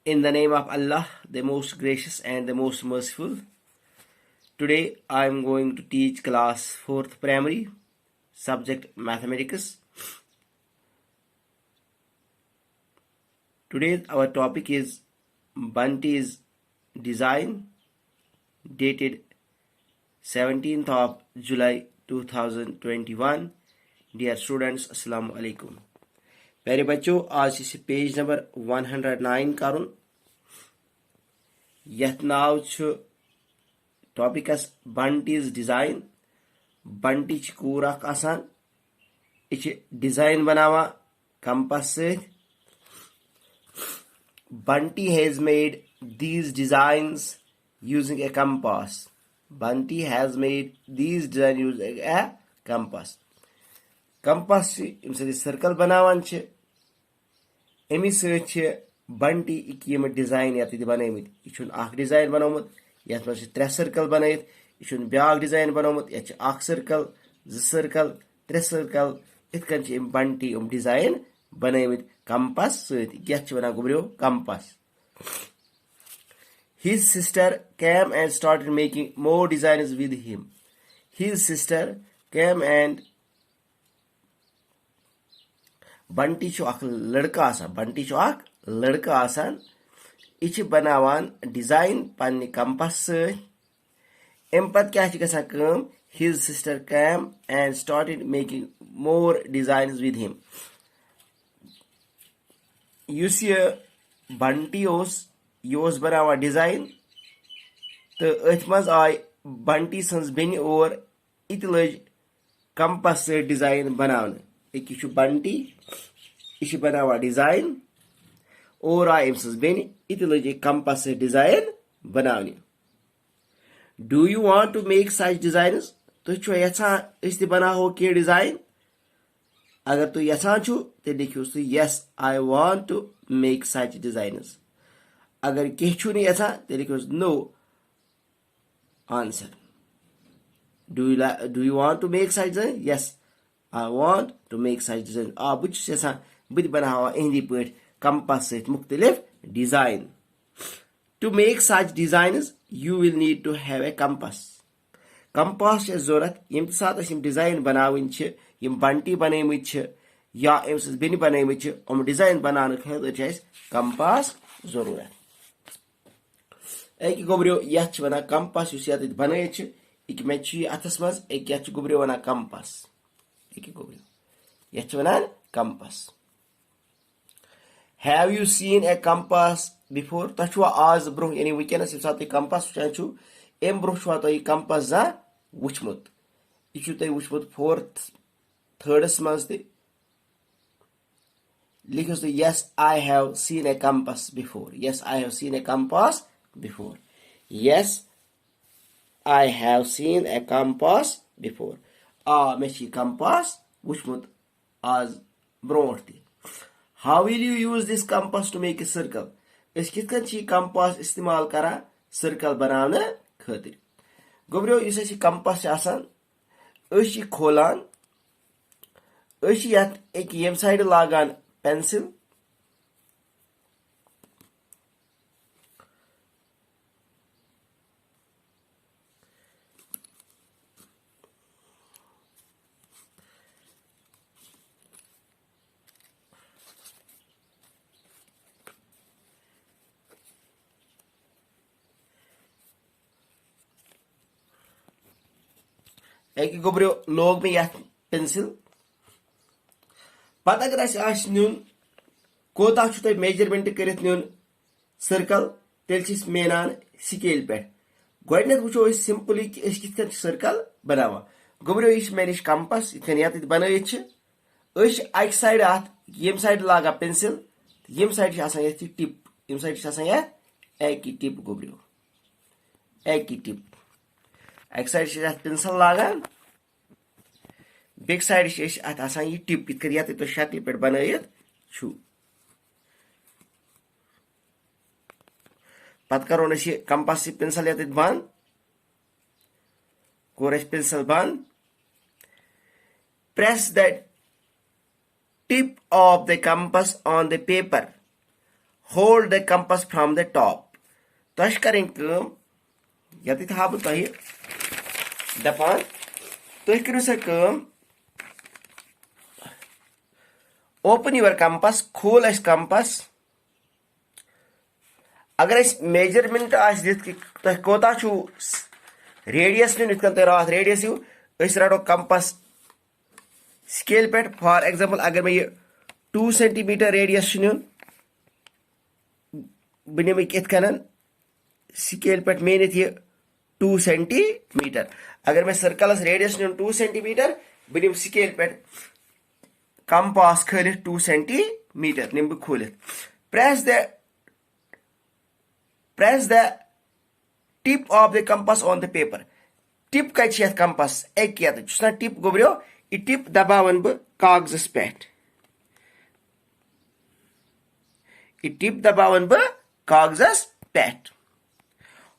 In the name of Allah, the most gracious and the most merciful. Today I am going to teach class 4th primary, subject mathematics. Today our topic is Bunty's design, dated 17th of July 2021. Dear students, Assalamu alaikum. प्यारे बच्चों, आज इस page number 109 करुन यथ नाव छु topics Bunty's design. Bunty च कूर अख आसान, यह डिजाइन बनावा कंपास से। Bunty has made these designs using a compass. Bunty has made these designs using a compass. Compass im se circle banawan che emi search Bunty ikim design yati banamit. Ichun ak design banamut yat mas tre circle banayit. Ichun byak design banamut yat ak circle, z circle, tre circle. Itkan che im Bunty design banamit compass yat bana gubrio compass. His sister came and started making more designs with him. His sister came and Bunty छु अख लड़का आसान, Bunty छु अख लड़का आसान। इछ बनावान design पन्ने compass से। एम पत क्या गसान काम, his sister came and started making more designs with him. Use ये Bunty ओस बनावा डिजाइन तो अथ मज आय Bunty सन्स बेन और इत लज कंपास से डिजाइन बनावन। एक Bunty यह बनावा डिजाइन और आय अम सन्स बेन इत लज कंपास से डिजाइन बनावन। Do you want to make such designs? तुम यछान अस बनाहो के डिजाइन? अगर तु यछान छु तो लिखियो yes I want to make such designs. अगर कह छु नहीं यछान तो लिखियो no answer. Do you want to make such design? Yes I want to make such design. बहुत यछान बत बनावा इहंदी पे कंपास से मुख्तलिफ design. To make such designs you will need to have a compass. Compass जरूरत यम सात डिजाइन बनावन यम Bunty बनमत या अम सज बेन बनमत हम डिजाइन बनाने खतर कंपास जरूरत। एक गोब्रियो यथ वन कंपास यत बनत मे अथस मज एक यथ गोब्रियो वन कंपास। एक गोब्रियो यथ वन compass. Have you seen a compass before? तुम आज ब्रोह यानी वनस ये सात कंपास वुचान छु अम ब्रोह तुम कंपास जा वुचमुत। यह तुम वुचमुत 4th 3rd मज त लिखो yes I have seen a compass before. Yes I have seen a compass before. Yes I have seen a compass before. मे कंपास वुचमुत आज ब्रोह त। How will you use this compass to make a circle? अस कित compass इस्तेमाल करा circle बनाने खतिर? गोब्रियो इस कंपास आसान खोलान एक यम साइड लागान पेंसिल एक गोब्रियो लोग में पेंसिल पत अगर नुन कोता मेजरमेंट कर नुन सर्कल तेल मेनान स्केल पे गो वो सिंपली कि सर्कल बनावा। गोब्रियो यह मे नश कंपास ये बनत अक साइड यम साइड लागा पेंसिल यम साइड ये टिप यम साइड एक टिप। गोब्रियो एक टिप अक साइड पेंसिल लागान बेक साइड यह टिप इत तो शक्ल पे बनत पत करो कंपास पेंसिल ये बंद कोर पेंसिल बंद। Press the tip of the compass on the paper. Hold the compass from the top. तश करें कम यति था बह तह दपान तुह करू सा कम ओपन योर कंपस खोल अस कंपस अगर अस मेजरमेंट आस दित कि तुह कोता छु रेडियस नुन इथ तुह रात रेडियस यू अस रटो कंपस स्केल पे फॉर एग्जांपल अगर मैं ये 2 सेंटीमीटर रेडियस नुन बह निम इथ कन स्केल पे मेनित ये 2 सेंटीमीटर अगर मैं सर्कलस रेडियस नुन 2 सेंटीमीटर बह निम स्केल पे कंपास खोल 2 सेंटीमीटर निम बह खोल press the tip of the compass on the paper tip कत कंपास एक टिप गोबरो यह टिप दबावन बह कागजस पे यह टिप दबावन बह कागजस पे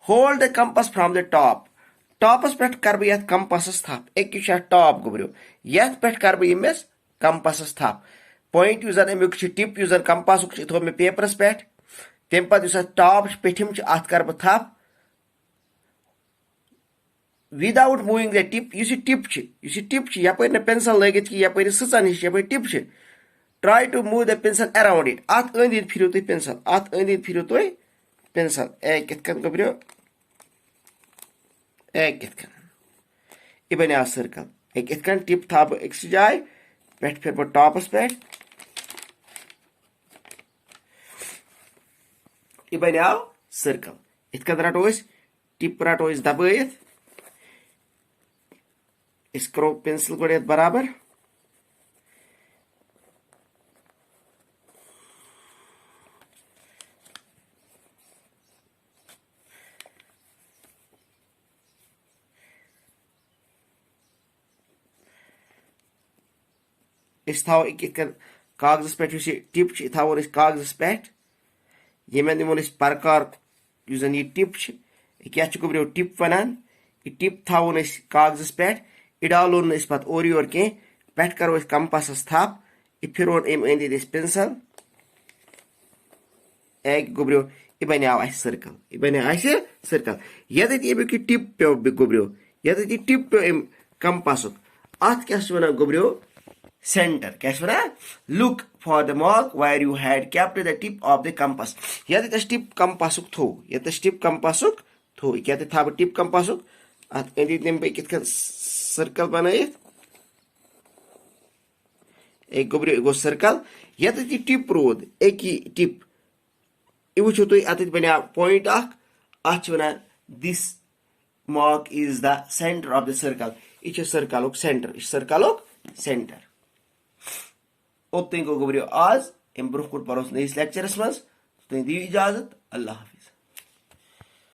hold the compass from the top टॉपस पे कर बह यथ कंपासस थप एक टॉप गोबरो यथ पे कर बह यमिस कंपासस थप पॉइंट यु जन अमुक टिप यु जन कंपासुक थो मे पेपरस पे तम पे टॉप पेठिम अत कर बह थप without moving the tip tip यपर पेंसिल लगित कि यपर सचन हिश यपर tip try to move the pencil around it अत अंद फिरू तुम पेंसिल अत अंद फिरू तुम पेंसिल एक गोबरो एक यह बनो सर्कल एक टिप था बह एक जाए पे फिर बह टॉपस पे यह बनो सर्कल इत रटो टिप रटो दबाइत करो पेंसिल गोड़ बराबर थो कागजस पे टिप थो कागजस पे ये निमो परकार जन यह टिप क्या गोबरो टिप वनान यह टिप थो कागजस पे यह डालो पे और योर कह पे करो कंपासस थप यह फिरोन अम अंद पेंसिल एक गोबरो यह बनो सर्कल यह बनो सर्कल ये अमुक टिप पे गोबरो ये टिप पे अम कंपासुक अत क्या वन गोबरो सेंटर क्या वना look for the mark where you had kept the tip of the compass ये टिप कंपासुक थो ये टिप कंपासुक थो क्या था बह टिप कंपासुक अत अंद निम बह कित सर्कल बनाइत एक गोबरो गो सर्कल ये टिप रोद एक टिप यह वो तुम अत बनो पॉइंट अत one this mark is the centre of the circle यह सर्कल सेंटर सर्कल सेंटर ओतन गो गोबरो आज अम ब्रोह कुन परोस नईस लेक्चरस मज तुम दियो इजाजत अल्लाह हाफिज।